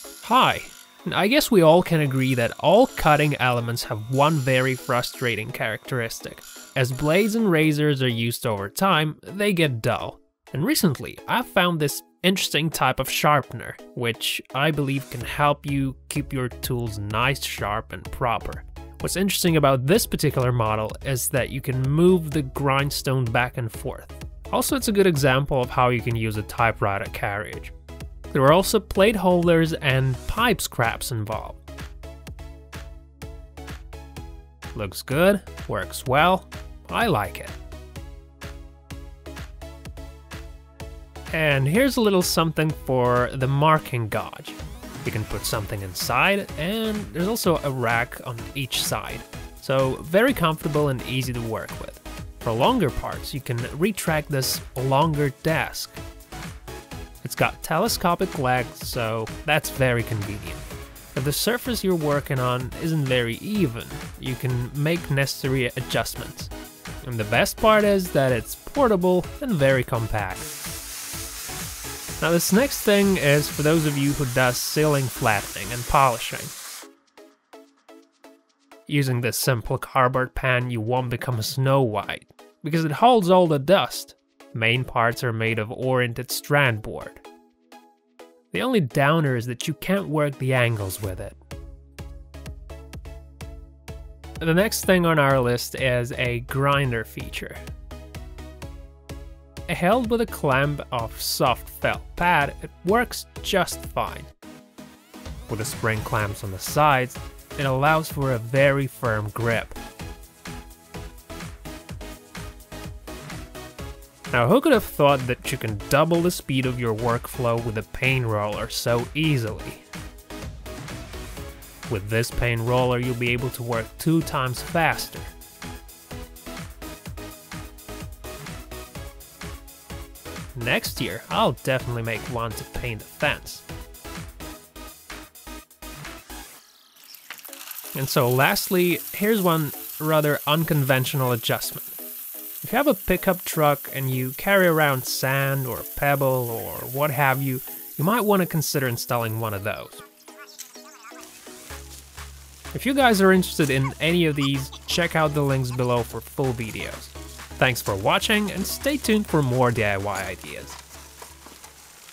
Hi! I guess we all can agree that all cutting elements have one very frustrating characteristic. As blades and razors are used over time, they get dull. And recently, I've found this interesting type of sharpener, which I believe can help you keep your tools nice, sharp, and proper. What's interesting about this particular model is that you can move the grindstone back and forth. Also, it's a good example of how you can use a typewriter carriage. There are also plate holders and pipe scraps involved. Looks good, works well, I like it. And here's a little something for the marking gauge. You can put something inside, and there's also a rack on each side. So very comfortable and easy to work with. For longer parts, you can retract this longer desk. It's got telescopic legs, so that's very convenient. If the surface you're working on isn't very even, you can make necessary adjustments. And the best part is that it's portable and very compact. Now this next thing is for those of you who does ceiling flattening and polishing. Using this simple cardboard pan, you won't become Snow White, because it holds all the dust. Main parts are made of oriented strand board. The only downer is that you can't work the angles with it. The next thing on our list is a grinder feature. Held with a clamp of soft felt pad, it works just fine. With the spring clamps on the sides, it allows for a very firm grip. Now, who could have thought that you can double the speed of your workflow with a paint roller so easily? With this paint roller, you'll be able to work 2 times faster. Next year, I'll definitely make one to paint the fence. And so lastly, here's one rather unconventional adjustment. If you have a pickup truck and you carry around sand or pebble or what have you, you might want to consider installing one of those. If you guys are interested in any of these, check out the links below for full videos. Thanks for watching and stay tuned for more DIY ideas.